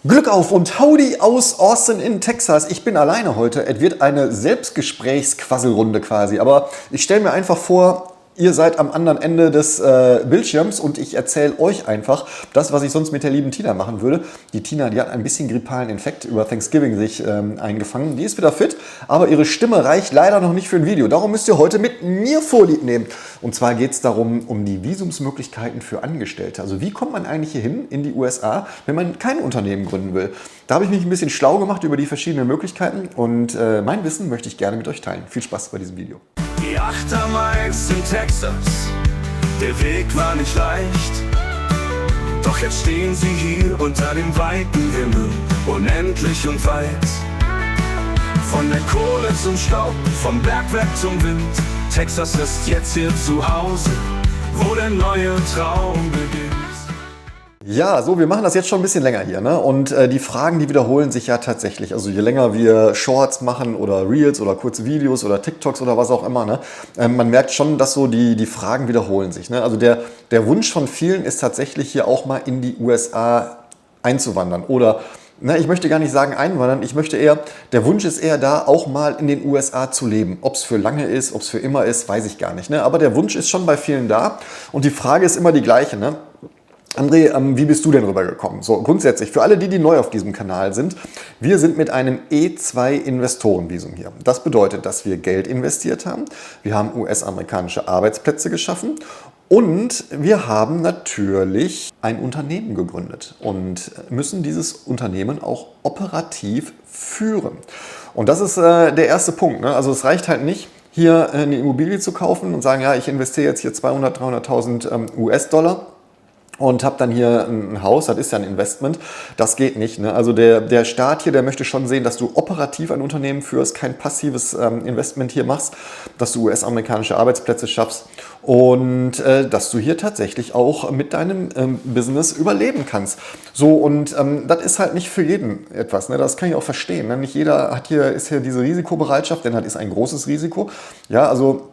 Glück auf und Howdy aus Austin in Texas. Ich bin alleine heute. Es wird eine Selbstgesprächsquasselrunde quasi. Aber ich stelle mir einfach vor, ihr seid am anderen Ende des Bildschirms und ich erzähle euch einfach das, was ich sonst mit der lieben Tina machen würde. Die Tina, die hat ein bisschen grippalen Infekt über Thanksgiving sich eingefangen. Die ist wieder fit, aber ihre Stimme reicht leider noch nicht für ein Video. Darum müsst ihr heute mit mir Vorlieb nehmen. Und zwar geht es darum, um die Visumsmöglichkeiten für Angestellte. Also wie kommt man eigentlich hier hin in die USA, wenn man kein Unternehmen gründen will? Da habe ich mich ein bisschen schlau gemacht über die verschiedenen Möglichkeiten und mein Wissen möchte ich gerne mit euch teilen. Viel Spaß bei diesem Video. Die 8 Miles in Texas, der Weg war nicht leicht. Doch jetzt stehen sie hier unter dem weiten Himmel, unendlich und weit. Von der Kohle zum Staub, vom Bergwerk zum Wind, Texas ist jetzt ihr Zuhause, wo der neue Traum beginnt. Ja, so, wir machen das jetzt schon ein bisschen länger hier, ne? Und die Fragen, die wiederholen sich ja tatsächlich. Also je länger wir Shorts machen oder Reels oder kurze Videos oder TikToks oder was auch immer, ne? Man merkt schon, dass so die Fragen wiederholen sich, ne? Also der Wunsch von vielen ist tatsächlich hier auch mal in die USA einzuwandern oder ich möchte gar nicht sagen einwandern, der Wunsch ist eher da, auch mal in den USA zu leben. Ob es für lange ist, ob es für immer ist, weiß ich gar nicht, ne? Aber der Wunsch ist schon bei vielen da und die Frage ist immer die gleiche, ne? André, wie bist du denn rübergekommen? So, grundsätzlich, für alle, die neu auf diesem Kanal sind, wir sind mit einem E2-Investorenvisum hier. Das bedeutet, dass wir Geld investiert haben, wir haben US-amerikanische Arbeitsplätze geschaffen und wir haben natürlich ein Unternehmen gegründet und müssen dieses Unternehmen auch operativ führen. Und das ist der erste Punkt, ne? Also es reicht halt nicht, hier eine Immobilie zu kaufen und sagen, ja, ich investiere jetzt hier 200.000, 300.000 US-Dollar. Und habe dann hier ein Haus, das ist ja ein Investment, das geht nicht, ne? Also der Staat hier, der möchte schon sehen, dass du operativ ein Unternehmen führst, kein passives Investment hier machst, dass du US-amerikanische Arbeitsplätze schaffst und dass du hier tatsächlich auch mit deinem Business überleben kannst. So, und das ist halt nicht für jeden etwas, ne? Das kann ich auch verstehen, ne? Nicht jeder ist hier diese Risikobereitschaft, denn das ist ein großes Risiko. Ja, also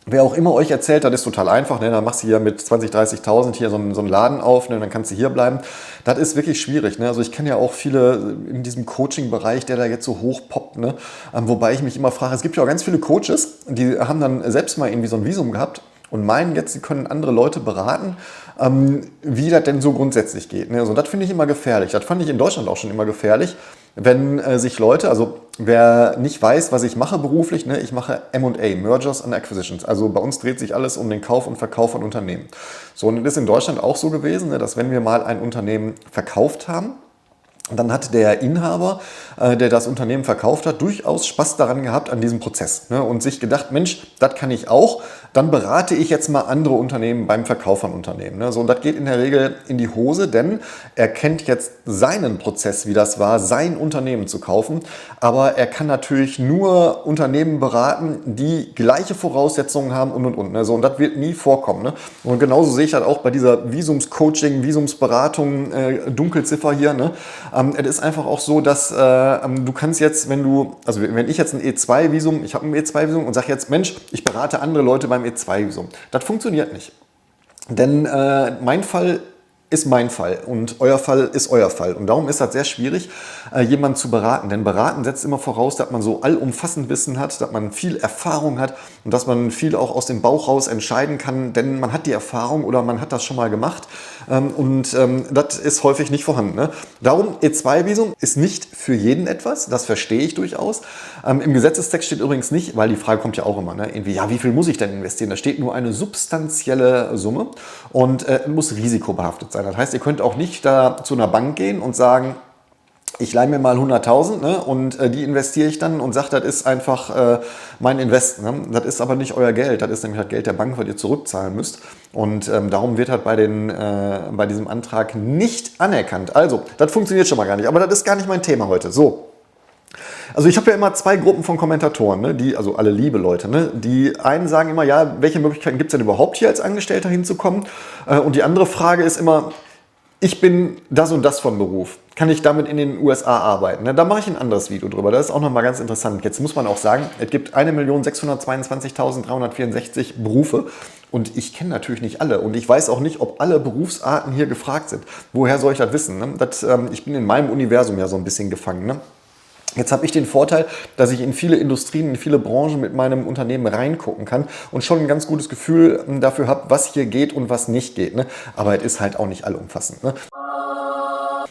wer auch immer euch erzählt, das ist total einfach, ne? Dann machst du hier mit 20.000, 30.000 hier so einen Laden auf, ne? Dann kannst du hier bleiben. Das ist wirklich schwierig, ne? Also ich kenne ja auch viele in diesem Coaching-Bereich, der da jetzt so hoch poppt, ne? Wobei ich mich immer frage, es gibt ja auch ganz viele Coaches, die haben dann selbst mal irgendwie so ein Visum gehabt und meinen jetzt, sie können andere Leute beraten, wie das denn so grundsätzlich geht, ne? Also das finde ich immer gefährlich. Das fand ich in Deutschland auch schon immer gefährlich, wenn sich Leute, also wer nicht weiß, was ich mache beruflich, ne, ich mache M&A, Mergers and Acquisitions. Also bei uns dreht sich alles um den Kauf und Verkauf von Unternehmen. So, und das ist in Deutschland auch so gewesen, ne, dass wenn wir mal ein Unternehmen verkauft haben, dann hat der Inhaber, der das Unternehmen verkauft hat, durchaus Spaß daran gehabt an diesem Prozess, ne, und sich gedacht, Mensch, das kann ich auch, dann berate ich jetzt mal andere Unternehmen beim Verkauf von Unternehmen. Ne. So, und das geht in der Regel in die Hose, denn er kennt jetzt seinen Prozess, wie das war, sein Unternehmen zu kaufen, aber er kann natürlich nur Unternehmen beraten, die gleiche Voraussetzungen haben und. Ne. So, und das wird nie vorkommen. Ne. Und genauso sehe ich das auch bei dieser Visumscoaching, Visumsberatung, Dunkelziffer hier, ne. Es ist einfach auch so, dass du kannst jetzt, wenn ich jetzt ein E2-Visum, ich habe ein E2-Visum und sage jetzt, Mensch, ich berate andere Leute beim E2-Visum. Das funktioniert nicht. Denn mein Fall ist mein Fall und euer Fall ist euer Fall. Und darum ist das sehr schwierig, jemanden zu beraten. Denn beraten setzt immer voraus, dass man so allumfassend Wissen hat, dass man viel Erfahrung hat und dass man viel auch aus dem Bauch raus entscheiden kann. Denn man hat die Erfahrung oder man hat das schon mal gemacht. Das ist häufig nicht vorhanden. Ne? Darum, E2-Visum ist nicht für jeden etwas. Das verstehe ich durchaus. Im Gesetzestext steht übrigens nicht, weil die Frage kommt ja auch immer, ne? Irgendwie, ja, wie viel muss ich denn investieren? Da steht nur eine substanzielle Summe und muss risikobehaftet sein. Das heißt, ihr könnt auch nicht da zu einer Bank gehen und sagen, ich leihe mir mal 100.000, ne, und die investiere ich dann und sage, das ist einfach mein Invest. Ne? Das ist aber nicht euer Geld, das ist nämlich das Geld der Bank, was ihr zurückzahlen müsst. Und darum wird halt bei diesem Antrag nicht anerkannt. Also, das funktioniert schon mal gar nicht, aber das ist gar nicht mein Thema heute. So. Also ich habe ja immer zwei Gruppen von Kommentatoren, ne, also alle liebe Leute. Ne, die einen sagen immer, ja, welche Möglichkeiten gibt es denn überhaupt hier als Angestellter hinzukommen? Und die andere Frage ist immer, ich bin das und das von Beruf. Kann ich damit in den USA arbeiten? Da mache ich ein anderes Video drüber. Das ist auch nochmal ganz interessant. Jetzt muss man auch sagen, es gibt 1.622.364 Berufe Und ich kenne natürlich nicht alle und ich weiß auch nicht, ob alle Berufsarten hier gefragt sind. Woher soll ich das wissen? Ne? Ich bin in meinem Universum ja so ein bisschen gefangen. Ne? Jetzt habe ich den Vorteil, dass ich in viele Industrien, in viele Branchen mit meinem Unternehmen reingucken kann und schon ein ganz gutes Gefühl dafür habe, was hier geht und was nicht geht. Ne? Aber es ist halt auch nicht allumfassend. Ne?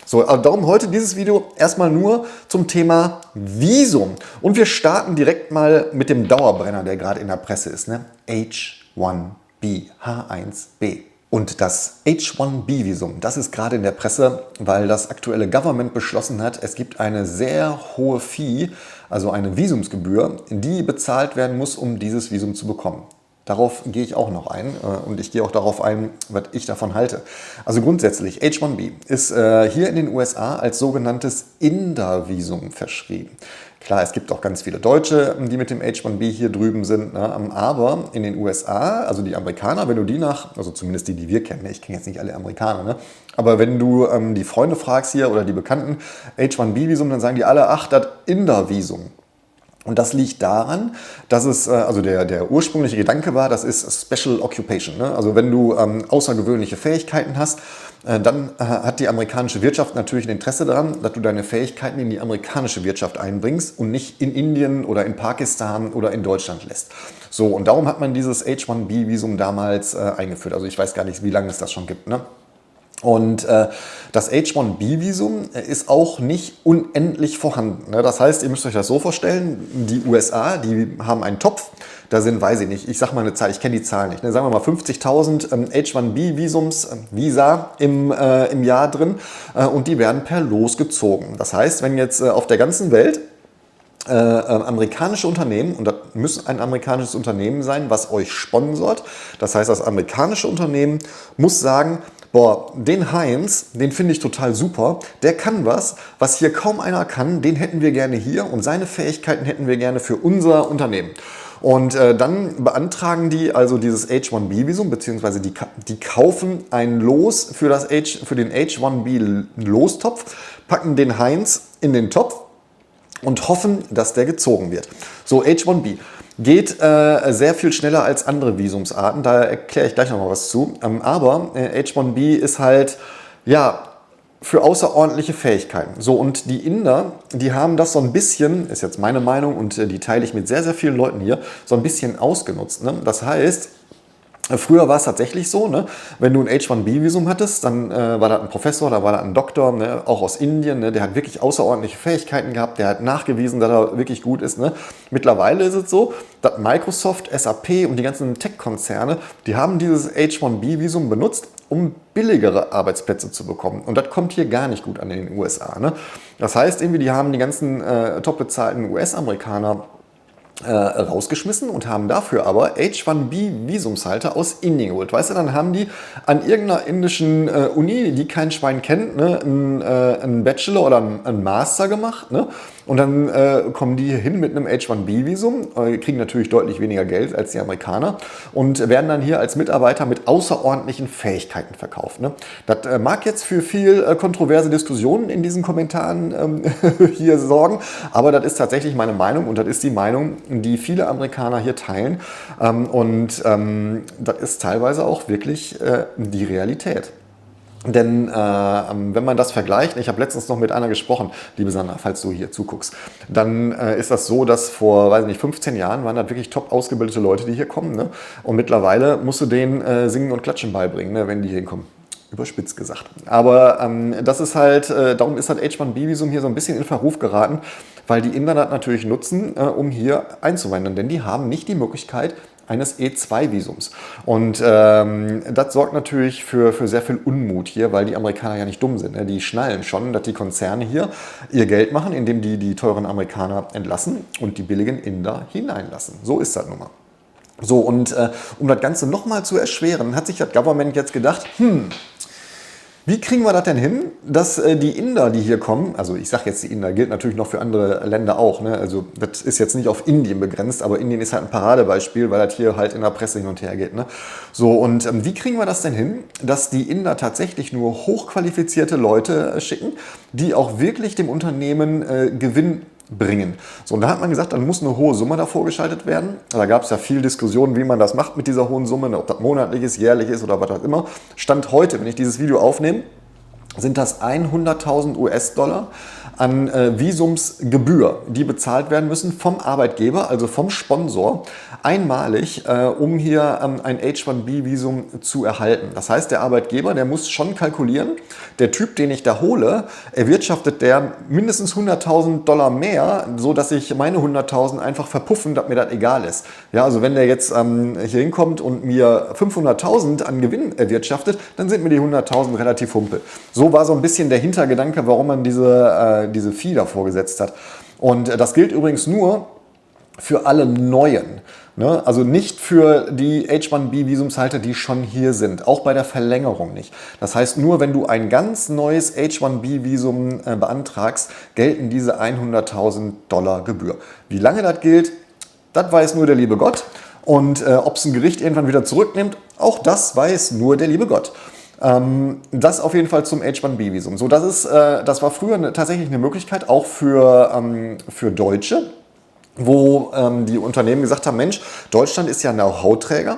So, also darum heute dieses Video erstmal nur zum Thema Visum. Und wir starten direkt mal mit dem Dauerbrenner, der gerade in der Presse ist. Ne? H1B, H1B. Und das H1B-Visum, das ist gerade in der Presse, weil das aktuelle Government beschlossen hat, es gibt eine sehr hohe Fee, also eine Visumsgebühr, die bezahlt werden muss, um dieses Visum zu bekommen. Darauf gehe ich auch noch ein und ich gehe auch darauf ein, was ich davon halte. Also grundsätzlich, H1B ist hier in den USA als sogenanntes Inder-Visum verschrieben. Klar, es gibt auch ganz viele Deutsche, die mit dem H1B hier drüben sind, ne? Aber in den USA, also die Amerikaner, wenn du die also zumindest die wir kennen, ich kenne jetzt nicht alle Amerikaner, ne? Aber wenn du die Freunde fragst hier oder die Bekannten, H1B-Visum, dann sagen die alle, ach, das Inder-Visum. Und das liegt daran, dass es, also der ursprüngliche Gedanke war, das ist Special Occupation. Ne? Also wenn du außergewöhnliche Fähigkeiten hast, dann hat die amerikanische Wirtschaft natürlich ein Interesse daran, dass du deine Fähigkeiten in die amerikanische Wirtschaft einbringst und nicht in Indien oder in Pakistan oder in Deutschland lässt. So, und darum hat man dieses H1B-Visum damals eingeführt. Also ich weiß gar nicht, wie lange es das schon gibt. Ne? Und das H1B-Visum ist auch nicht unendlich vorhanden. Ne? Das heißt, ihr müsst euch das so vorstellen, die USA, die haben einen Topf, da sind, weiß ich nicht, ich sage mal eine Zahl, ich kenne die Zahl nicht, ne? Sagen wir mal 50.000 H1B-Visums, Visa im Jahr drin und die werden per Los gezogen. Das heißt, wenn jetzt auf der ganzen Welt amerikanische Unternehmen, und das muss ein amerikanisches Unternehmen sein, was euch sponsort, das heißt, das amerikanische Unternehmen muss sagen, boah, den Heinz, den finde ich total super, der kann was hier kaum einer kann, den hätten wir gerne hier und seine Fähigkeiten hätten wir gerne für unser Unternehmen. Und dann beantragen die also dieses H1B-Visum, beziehungsweise die kaufen ein Los für den H1B-Lostopf, packen den Heinz in den Topf und hoffen, dass der gezogen wird. So, H1B geht sehr viel schneller als andere Visumsarten, da erkläre ich gleich noch mal was zu. Aber H1B ist halt, ja, für außerordentliche Fähigkeiten. So, und die Inder, die haben das so ein bisschen, ist jetzt meine Meinung und die teile ich mit sehr, sehr vielen Leuten hier, so ein bisschen ausgenutzt. Ne? Das heißt, früher war es tatsächlich so, ne? Wenn du ein H1B-Visum hattest, dann war das ein Professor, da war das ein Doktor, ne? Auch aus Indien, ne? Der hat wirklich außerordentliche Fähigkeiten gehabt, der hat nachgewiesen, dass er wirklich gut ist. Ne? Mittlerweile ist es so, dass Microsoft, SAP und die ganzen Tech-Konzerne, die haben dieses H1B-Visum benutzt, um billigere Arbeitsplätze zu bekommen. Und das kommt hier gar nicht gut an in den USA. Ne? Das heißt, irgendwie, die haben die ganzen top bezahlten US-Amerikaner rausgeschmissen und haben dafür aber H1B-Visumshalter aus Indien geholt. Weißt du, dann haben die an irgendeiner indischen Uni, die kein Schwein kennt, ne, einen Bachelor oder einen Master gemacht. Ne? Und dann kommen die hier hin mit einem H1B-Visum, kriegen natürlich deutlich weniger Geld als die Amerikaner und werden dann hier als Mitarbeiter mit außerordentlichen Fähigkeiten verkauft. Ne? Das mag jetzt für viel kontroverse Diskussionen in diesen Kommentaren hier sorgen, aber das ist tatsächlich meine Meinung und das ist die Meinung, die viele Amerikaner hier teilen. Das ist teilweise auch wirklich die Realität. Denn wenn man das vergleicht, ich habe letztens noch mit einer gesprochen, liebe Sandra, falls du hier zuguckst, dann ist das so, dass vor, weiß nicht, 15 Jahren waren das wirklich top ausgebildete Leute, die hier kommen. Ne? Und mittlerweile musst du denen Singen und Klatschen beibringen, ne, wenn die hier hinkommen. Überspitzt gesagt. Aber das ist halt, darum ist das H1B-Visum hier so ein bisschen in Verruf geraten, weil die Inder das natürlich nutzen, um hier einzuwandern. Denn die haben nicht die Möglichkeit eines E2-Visums. Und das sorgt natürlich für sehr viel Unmut hier, weil die Amerikaner ja nicht dumm sind. Ne? Die schnallen schon, dass die Konzerne hier ihr Geld machen, indem die teuren Amerikaner entlassen und die billigen Inder hineinlassen. So ist das nun mal. So, und um das Ganze nochmal zu erschweren, hat sich das Government jetzt gedacht, wie kriegen wir das denn hin, dass die Inder, die hier kommen, also ich sage jetzt die Inder, gilt natürlich noch für andere Länder auch, ne? Also das ist jetzt nicht auf Indien begrenzt, aber Indien ist halt ein Paradebeispiel, weil das hier halt in der Presse hin und her geht. Ne? So, und wie kriegen wir das denn hin, dass die Inder tatsächlich nur hochqualifizierte Leute schicken, die auch wirklich dem Unternehmen Gewinn bringen. So, und da hat man gesagt, dann muss eine hohe Summe davor geschaltet werden. Da gab es ja viel Diskussionen, wie man das macht mit dieser hohen Summe, ob das monatlich ist, jährlich ist oder was auch immer. Stand heute, wenn ich dieses Video aufnehme, sind das 100.000 US-Dollar an Visumsgebühr, die bezahlt werden müssen vom Arbeitgeber, also vom Sponsor, einmalig, um hier ein H-1B-Visum zu erhalten. Das heißt, der Arbeitgeber, der muss schon kalkulieren, der Typ, den ich da hole, erwirtschaftet der mindestens 100.000 Dollar mehr, so dass ich meine 100.000 einfach verpuffen, dass mir das egal ist. Ja, also wenn der jetzt hier hinkommt und mir 500.000 an Gewinn erwirtschaftet, dann sind mir die 100.000 relativ humpel. So war so ein bisschen der Hintergedanke, warum man diese Fee davor gesetzt hat. Und das gilt übrigens nur für alle Neuen. Ne? Also nicht für die H-1B-Visumshalter, die schon hier sind. Auch bei der Verlängerung nicht. Das heißt, nur wenn du ein ganz neues H-1B-Visum beantragst, gelten diese 100.000 Dollar Gebühr. Wie lange das gilt, das weiß nur der liebe Gott. Und ob es ein Gericht irgendwann wieder zurücknimmt, auch das weiß nur der liebe Gott. Das auf jeden Fall zum H-1B-Visum. So, das war früher tatsächlich eine Möglichkeit, auch für Deutsche, wo die Unternehmen gesagt haben, Mensch, Deutschland ist ja Know-how-Träger.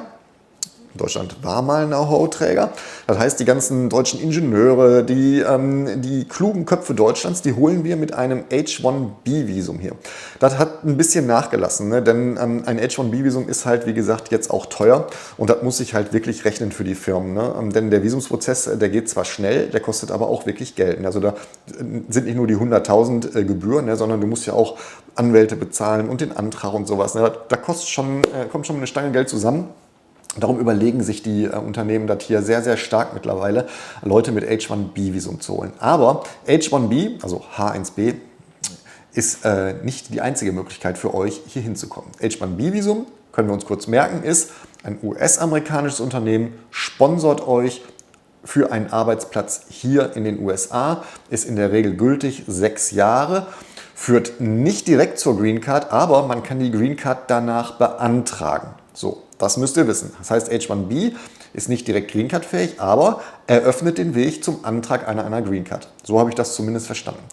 Deutschland war mal Know-how-Träger. Das heißt, die ganzen deutschen Ingenieure, die klugen Köpfe Deutschlands, die holen wir mit einem H-1B-Visum hier. Das hat ein bisschen nachgelassen, ne? Denn ein H-1B-Visum ist halt, wie gesagt, jetzt auch teuer und das muss sich halt wirklich rechnen für die Firmen. Ne? Denn der Visumsprozess, der geht zwar schnell, der kostet aber auch wirklich Geld. Also da sind nicht nur die 100.000 Gebühren, ne? Sondern du musst ja auch Anwälte bezahlen und den Antrag und sowas. Ne? Da kommt schon eine Stange Geld zusammen. Darum überlegen sich die Unternehmen das hier sehr, sehr stark mittlerweile, Leute mit H-1B-Visum zu holen. Aber H-1B, also H1B, ist nicht die einzige Möglichkeit für euch, hier hinzukommen. H-1B-Visum, können wir uns kurz merken, ist ein US-amerikanisches Unternehmen, sponsort euch für einen Arbeitsplatz hier in den USA, ist in der Regel gültig 6 Jahre, führt nicht direkt zur Green Card, aber man kann die Green Card danach beantragen. So. Das müsst ihr wissen. Das heißt, H-1B ist nicht direkt Green Card fähig, aber eröffnet den Weg zum Antrag einer Green Card. So habe ich das zumindest verstanden.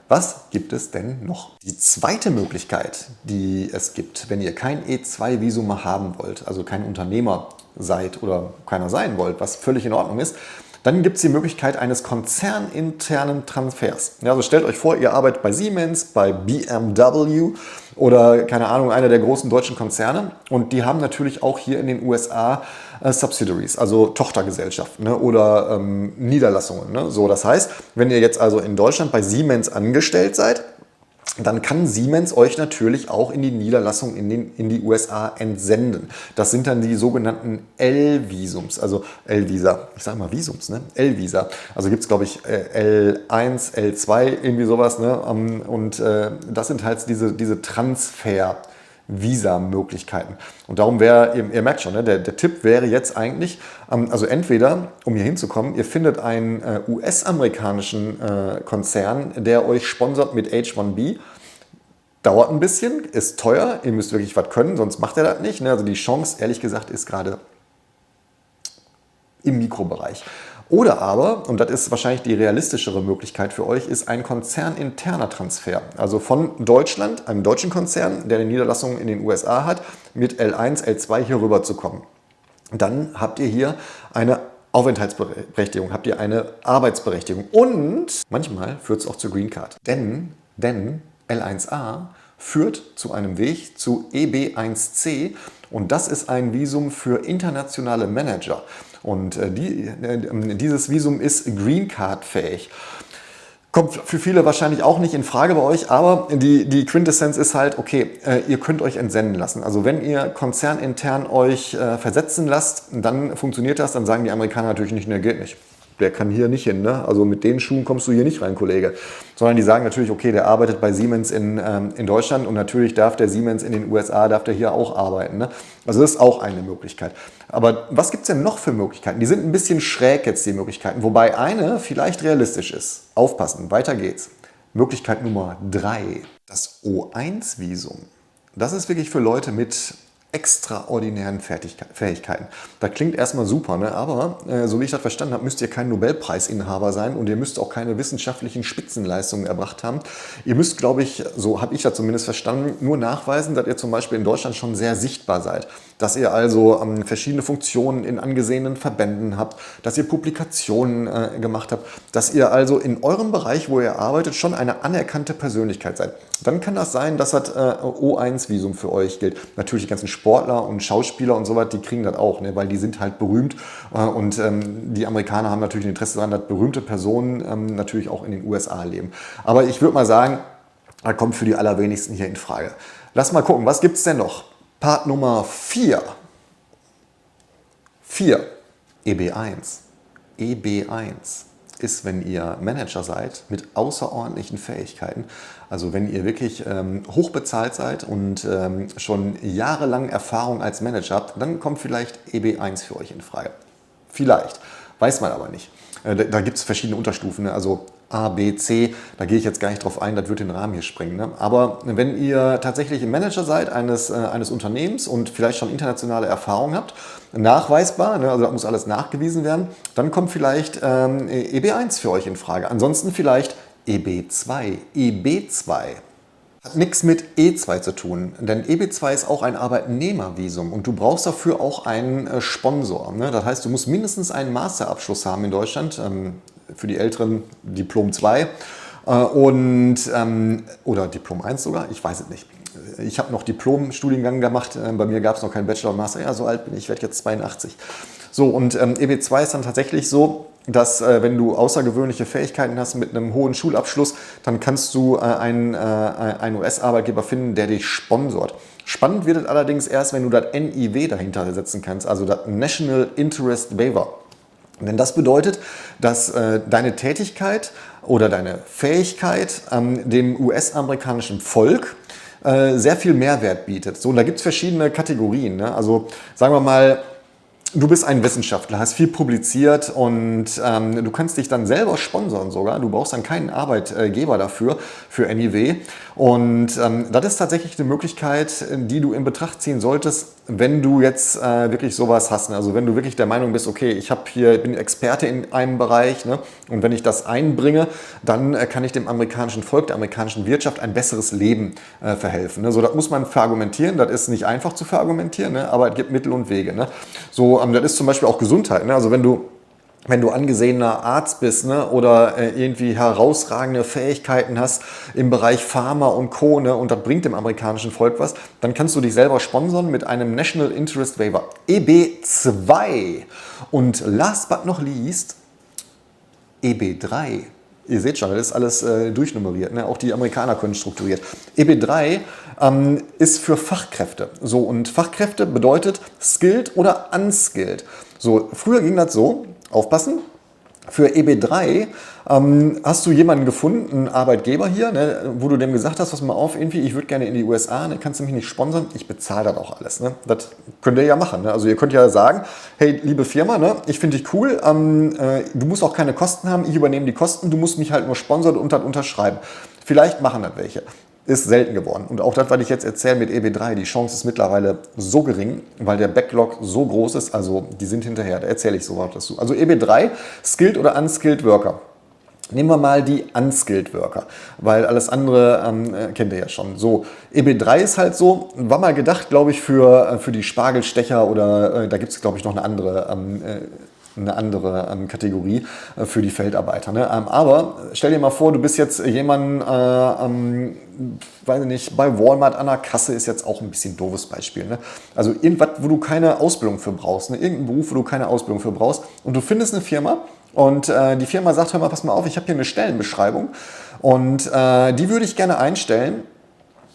Was gibt es denn noch? Die zweite Möglichkeit, die es gibt, wenn ihr kein E2-Visum mehr haben wollt, also kein Unternehmer seid oder keiner sein wollt, was völlig in Ordnung ist, dann gibt es die Möglichkeit eines konzerninternen Transfers. Ja, also stellt euch vor, ihr arbeitet bei Siemens, bei BMW oder keine Ahnung, einer der großen deutschen Konzerne und die haben natürlich auch hier in den USA Subsidiaries, also Tochtergesellschaften, ne, oder Niederlassungen. Ne? So, das heißt, wenn ihr jetzt also in Deutschland bei Siemens angestellt seid, dann kann Siemens euch natürlich auch in die Niederlassung in die USA entsenden. Das sind dann die sogenannten L-Visums, also L-Visa. Ich sage mal Visums, ne? L-Visa. Also gibt es, glaube ich, L1, L2, irgendwie sowas. Ne? Und das sind halt diese Transfer-Visa-Möglichkeiten. Und darum ihr merkt schon, ne? Der Tipp wäre jetzt eigentlich, also entweder, um hier hinzukommen, ihr findet einen US-amerikanischen Konzern, der euch sponsert mit H-1B. Dauert ein bisschen, ist teuer, ihr müsst wirklich was können, sonst macht er das nicht. Ne? Also die Chance, ehrlich gesagt, ist gerade im Mikrobereich. Oder aber, und das ist wahrscheinlich die realistischere Möglichkeit für euch, ist ein konzerninterner Transfer. Also von Deutschland, einem deutschen Konzern, der eine Niederlassung in den USA hat, mit L1, L2 hier rüber zu kommen. Dann habt ihr hier eine Aufenthaltsberechtigung, habt ihr eine Arbeitsberechtigung und manchmal führt es auch zur Green Card. Denn L1A führt zu einem Weg zu EB1C und das ist ein Visum für internationale Manager. Und dieses Visum ist Green Card fähig. Kommt für viele wahrscheinlich auch nicht in Frage bei euch, aber die Quintessenz ist halt, okay, ihr könnt euch entsenden lassen. Also wenn ihr konzernintern euch versetzen lasst, dann funktioniert das, dann sagen die Amerikaner natürlich nicht, ne, geht nicht. Der kann hier nicht hin, ne? Also mit den Schuhen kommst du hier nicht rein, Kollege. Sondern die sagen natürlich, okay, der arbeitet bei Siemens in Deutschland und natürlich darf der Siemens in den USA, darf der hier auch arbeiten. Ne? Also das ist auch eine Möglichkeit. Aber was gibt es denn noch für Möglichkeiten? Die sind ein bisschen schräg jetzt, die Möglichkeiten, wobei eine vielleicht realistisch ist. Aufpassen, weiter geht's. Möglichkeit Nummer 3, das O1-Visum. Das ist wirklich für Leute mit extraordinären Fähigkeiten. Das klingt erstmal super, ne? Aber so wie ich das verstanden habe, müsst ihr kein Nobelpreisinhaber sein und ihr müsst auch keine wissenschaftlichen Spitzenleistungen erbracht haben. Ihr müsst, glaube ich, so habe ich das zumindest verstanden, nur nachweisen, dass ihr zum Beispiel in Deutschland schon sehr sichtbar seid. Dass ihr also verschiedene Funktionen in angesehenen Verbänden habt, dass ihr Publikationen gemacht habt, dass ihr also in eurem Bereich, wo ihr arbeitet, schon eine anerkannte Persönlichkeit seid. Dann kann das sein, dass das O1-Visum für euch gilt. Natürlich die ganzen Sportler und Schauspieler und so was, die kriegen das auch, ne, weil die sind halt berühmt und die Amerikaner haben natürlich ein Interesse daran, dass berühmte Personen natürlich auch in den USA leben. Aber ich würde mal sagen, da kommt für die allerwenigsten hier in Frage. Lass mal gucken, was gibt es denn noch? Part Nummer 4. 4. EB1. EB1 ist, wenn ihr Manager seid mit außerordentlichen Fähigkeiten, also wenn ihr wirklich hochbezahlt seid und schon jahrelang Erfahrung als Manager habt, dann kommt vielleicht EB1 für euch in Frage. Vielleicht, weiß man aber nicht. Da gibt es verschiedene Unterstufen, ne? Also A, B, C, da gehe ich jetzt gar nicht drauf ein, das wird den Rahmen hier sprengen. Ne? Aber wenn ihr tatsächlich ein Manager seid eines Unternehmens und vielleicht schon internationale Erfahrung habt, nachweisbar, ne? Also das muss alles nachgewiesen werden, dann kommt vielleicht EB1 für euch in Frage. Ansonsten vielleicht EB2. EB2 hat nichts mit E2 zu tun, denn EB2 ist auch ein Arbeitnehmervisum und du brauchst dafür auch einen Sponsor. Ne? Das heißt, du musst mindestens einen Masterabschluss haben in Deutschland, für die Älteren Diplom 2 oder Diplom 1 sogar, ich weiß es nicht. Ich habe noch Diplom-Studiengang gemacht, bei mir gab es noch keinen Bachelor und Master, ja, so alt bin ich, ich werde jetzt 82. So, und EB2 ist dann tatsächlich so, dass wenn du außergewöhnliche Fähigkeiten hast mit einem hohen Schulabschluss, dann kannst du einen US-Arbeitgeber finden, der dich sponsort. Spannend wird es allerdings erst, wenn du das NIW dahinter setzen kannst, also das National Interest Waiver. Denn das bedeutet, dass deine Tätigkeit oder deine Fähigkeit dem US-amerikanischen Volk sehr viel Mehrwert bietet. So, und da gibt es verschiedene Kategorien. Ne? Also sagen wir mal, du bist ein Wissenschaftler, hast viel publiziert und du kannst dich dann selber sponsern sogar. Du brauchst dann keinen Arbeitgeber dafür, für NIW. Und das ist tatsächlich eine Möglichkeit, die du in Betracht ziehen solltest, wenn du jetzt wirklich sowas hast. Also wenn du wirklich der Meinung bist, okay, ich bin Experte in einem Bereich, ne, und wenn ich das einbringe, dann kann ich dem amerikanischen Volk, der amerikanischen Wirtschaft ein besseres Leben verhelfen. Ne. So, das muss man verargumentieren. Das ist nicht einfach zu verargumentieren, ne, aber es gibt Mittel und Wege. Ne. So, das ist zum Beispiel auch Gesundheit. Ne. Also wenn du angesehener Arzt bist, ne, oder irgendwie herausragende Fähigkeiten hast im Bereich Pharma und Co. Ne, und das bringt dem amerikanischen Volk was, dann kannst du dich selber sponsern mit einem National Interest Waiver. EB2. Und last but not least, EB3. Ihr seht schon, das ist alles durchnummeriert. Ne? Auch die Amerikaner können strukturiert. EB3 ist für Fachkräfte. So, und Fachkräfte bedeutet skilled oder unskilled. So, früher ging das so, aufpassen, für EB3 hast du jemanden gefunden, einen Arbeitgeber hier, ne, wo du dem gesagt hast, pass mal auf, irgendwie, ich würde gerne in die USA, ne, kannst du mich nicht sponsern, ich bezahle das auch alles. Ne? Das könnt ihr ja machen. Ne? Also ihr könnt ja sagen, hey, liebe Firma, ne, ich finde dich cool, du musst auch keine Kosten haben, ich übernehme die Kosten, du musst mich halt nur sponsern und das unterschreiben. Vielleicht machen das welche. Ist selten geworden. Und auch das, was ich jetzt erzähle mit EB3, die Chance ist mittlerweile so gering, weil der Backlog so groß ist, also die sind hinterher, da erzähle ich so was dazu. Also EB3, Skilled oder Unskilled Worker. Nehmen wir mal die Unskilled Worker, weil alles andere kennt ihr ja schon. So, EB3 ist halt so, war mal gedacht, glaube ich, für die Spargelstecher oder da gibt es, glaube ich, noch eine andere Kategorie für die Feldarbeiter. Ne? Aber stell dir mal vor, du bist jetzt jemand, weiß ich nicht, bei Walmart an der Kasse ist jetzt auch ein bisschen ein doofes Beispiel. Ne? Also irgendwas, wo du keine Ausbildung für brauchst, ne? Irgendein Beruf, wo du keine Ausbildung für brauchst und du findest eine Firma und die Firma sagt, hör mal, pass mal auf, ich habe hier eine Stellenbeschreibung und die würde ich gerne einstellen.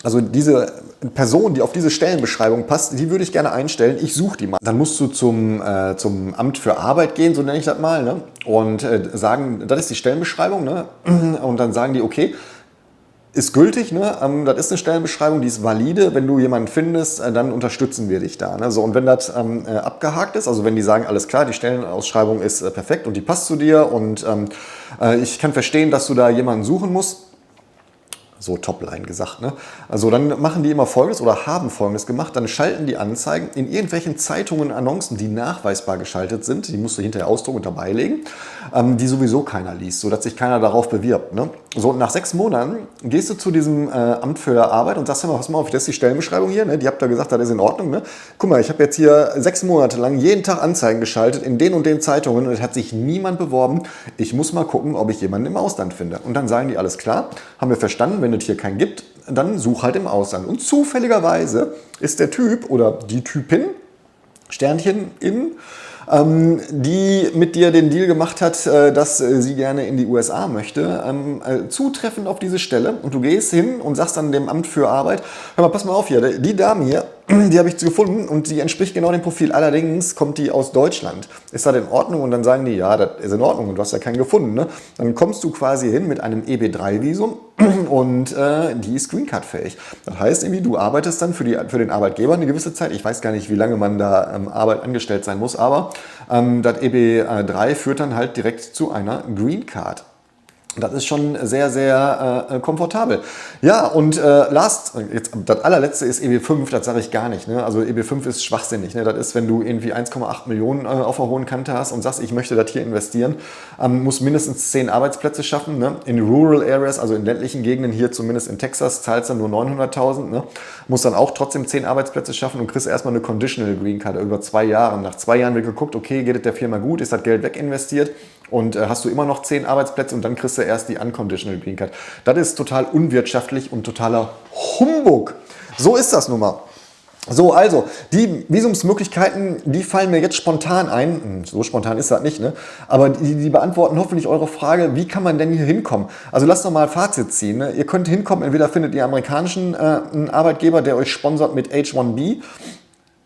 Also diese Person, die auf diese Stellenbeschreibung passt, die würde ich gerne einstellen. Ich suche die mal. Dann musst du zum Amt für Arbeit gehen, so nenne ich das mal, ne? Und sagen, das ist die Stellenbeschreibung. Ne? Und dann sagen die, okay, ist gültig, ne? Das ist eine Stellenbeschreibung, die ist valide. Wenn du jemanden findest, dann unterstützen wir dich da. Ne? So, und wenn das abgehakt ist, also wenn die sagen, alles klar, die Stellenausschreibung ist perfekt und die passt zu dir und ich kann verstehen, dass du da jemanden suchen musst, so Topline gesagt. Ne? Also dann machen die immer Folgendes oder haben Folgendes gemacht, dann schalten die Anzeigen in irgendwelchen Zeitungen, Annoncen, die nachweisbar geschaltet sind, die musst du hinterher ausdrucken und dabei legen, die sowieso keiner liest, sodass sich keiner darauf bewirbt. Ne? So, und nach 6 Monaten gehst du zu diesem Amt für Arbeit und sagst, pass mal auf, das ist die Stellenbeschreibung hier, ne? Die habt da gesagt, das ist in Ordnung. Ne? Guck mal, ich habe jetzt hier 6 Monate lang jeden Tag Anzeigen geschaltet in den und den Zeitungen und es hat sich niemand beworben. Ich muss mal gucken, ob ich jemanden im Ausland finde. Und dann sagen die, alles klar, haben wir verstanden, wenn es hier keinen gibt, dann such halt im Ausland. Und zufälligerweise ist der Typ oder die Typin, Sternchen in, die mit dir den Deal gemacht hat, dass sie gerne in die USA möchte, zutreffend auf diese Stelle. Und du gehst hin und sagst dann dem Amt für Arbeit, hör mal, pass mal auf hier, die Dame hier, die habe ich gefunden und die entspricht genau dem Profil. Allerdings kommt die aus Deutschland. Ist das in Ordnung? Und dann sagen die, ja, das ist in Ordnung und du hast ja keinen gefunden. Ne? Dann kommst du quasi hin mit einem EB3-Visum und die ist Green Card fähig. Das heißt irgendwie, du arbeitest dann für den Arbeitgeber eine gewisse Zeit. Ich weiß gar nicht, wie lange man da Arbeit angestellt sein muss, aber das EB3 führt dann halt direkt zu einer Green Card. Das ist schon sehr, sehr komfortabel. Ja, und das allerletzte ist EB5, das sage ich gar nicht. Ne? Also EB5 ist schwachsinnig. Ne? Das ist, wenn du irgendwie 1,8 Millionen auf der hohen Kante hast und sagst, ich möchte das hier investieren, musst mindestens 10 Arbeitsplätze schaffen. Ne? In Rural Areas, also in ländlichen Gegenden, hier zumindest in Texas, zahlst du nur 900.000. Ne? Musst dann auch trotzdem 10 Arbeitsplätze schaffen und kriegst erstmal eine Conditional Green Card über 2 Jahre. Nach 2 Jahren wird geguckt, okay, geht es der Firma gut, ist das Geld weginvestiert und hast du immer noch 10 Arbeitsplätze und dann kriegst du erst die Unconditional Green Card. Das ist total unwirtschaftlich und totaler Humbug. So ist das nun mal. So, also, die Visumsmöglichkeiten, die fallen mir jetzt spontan ein. So spontan ist das nicht, ne? Aber die beantworten hoffentlich eure Frage, wie kann man denn hier hinkommen? Also lasst doch mal ein Fazit ziehen. Ne? Ihr könnt hinkommen, entweder findet ihr amerikanischen Arbeitgeber, der euch sponsert mit H1B.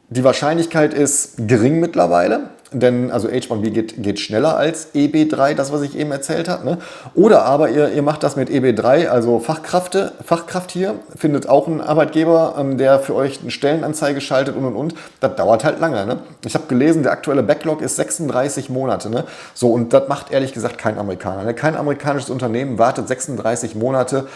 Die Wahrscheinlichkeit ist gering mittlerweile. Denn also H1B geht schneller als EB3, das was ich eben erzählt habe. Ne? Oder aber ihr macht das mit EB3, also Fachkraft hier, findet auch einen Arbeitgeber, der für euch eine Stellenanzeige schaltet und. Das dauert halt lange. Ne? Ich habe gelesen, der aktuelle Backlog ist 36 Monate. Ne? So, und das macht ehrlich gesagt kein Amerikaner. Ne? Kein amerikanisches Unternehmen wartet 36 Monate,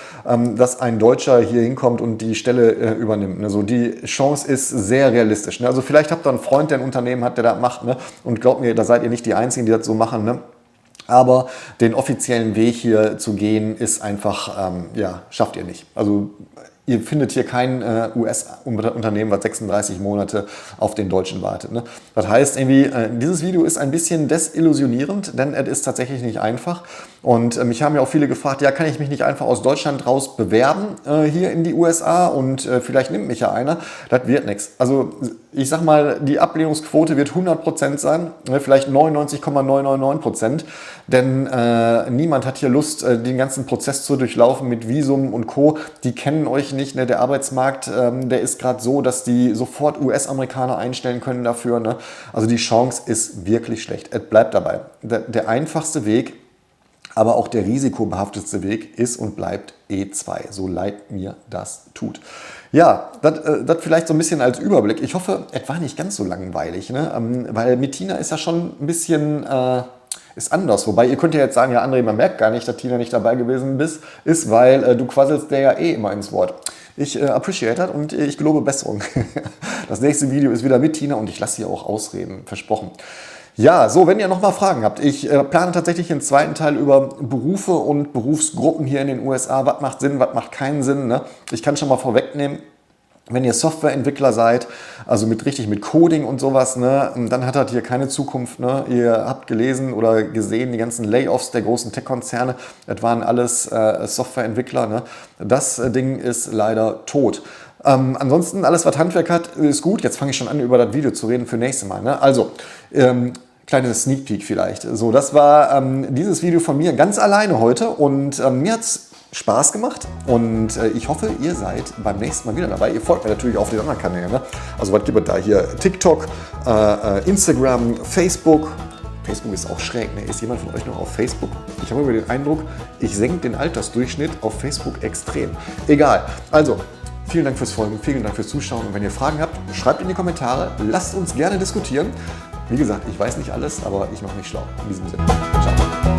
dass ein Deutscher hier hinkommt und die Stelle übernimmt. Ne? So, die Chance ist sehr realistisch. Ne? Also vielleicht habt ihr einen Freund, der ein Unternehmen hat, der das macht. Ne? Und glaubt mir, da seid ihr nicht die Einzigen, die das so machen. Ne? Aber den offiziellen Weg hier zu gehen, ist einfach, schafft ihr nicht. Also ihr findet hier kein US-Unternehmen, was 36 Monate auf den Deutschen wartet. Ne? Das heißt, irgendwie, dieses Video ist ein bisschen desillusionierend, denn es ist tatsächlich nicht einfach. Und mich haben ja auch viele gefragt, ja, kann ich mich nicht einfach aus Deutschland raus bewerben hier in die USA und vielleicht nimmt mich ja einer. Das wird nichts. Also ich sag mal, die Ablehnungsquote wird 100% sein, vielleicht 99,999%, denn niemand hat hier Lust, den ganzen Prozess zu durchlaufen mit Visum und Co. Die kennen euch nicht. Ne? Der Arbeitsmarkt, der ist gerade so, dass die sofort US-Amerikaner einstellen können dafür. Ne? Also die Chance ist wirklich schlecht. Es bleibt dabei. Der einfachste Weg, aber auch der risikobehaftetste Weg ist und bleibt E2, so leid mir das tut. Ja, das vielleicht so ein bisschen als Überblick. Ich hoffe, es war nicht ganz so langweilig, ne? Weil mit Tina ist ja schon ein bisschen ist anders. Wobei ihr könnt ja jetzt sagen, ja André, man merkt gar nicht, dass Tina nicht dabei gewesen ist, weil du quasselst der ja eh immer ins Wort. Ich appreciate das und ich gelobe Besserung. Das nächste Video ist wieder mit Tina und ich lasse sie auch ausreden, versprochen. Ja, so, wenn ihr nochmal Fragen habt, ich plane tatsächlich einen zweiten Teil über Berufe und Berufsgruppen hier in den USA. Was macht Sinn, was macht keinen Sinn? Ne? Ich kann schon mal vorwegnehmen, wenn ihr Softwareentwickler seid, also mit Coding und sowas, ne, dann hat das hier keine Zukunft. Ne? Ihr habt gelesen oder gesehen, die ganzen Layoffs der großen Tech-Konzerne, das waren alles Softwareentwickler. Ne? Das Ding ist leider tot. Ansonsten, alles was Handwerk hat, ist gut. Jetzt fange ich schon an, über das Video zu reden für nächstes Mal. Ne? Also, kleine Sneak Peek vielleicht. So, das war dieses Video von mir ganz alleine heute und mir hat es Spaß gemacht und ich hoffe, ihr seid beim nächsten Mal wieder dabei. Ihr folgt mir natürlich auf den anderen Kanälen. Ne? Also was gibt es da hier? TikTok, Instagram, Facebook. Facebook ist auch schräg. Ne? Ist jemand von euch noch auf Facebook? Ich habe immer den Eindruck, ich senke den Altersdurchschnitt auf Facebook extrem. Egal. Also, vielen Dank fürs Folgen, vielen Dank fürs Zuschauen und wenn ihr Fragen habt, schreibt in die Kommentare. Lasst uns gerne diskutieren. Wie gesagt, ich weiß nicht alles, aber ich mache mich schlau. In diesem Sinne.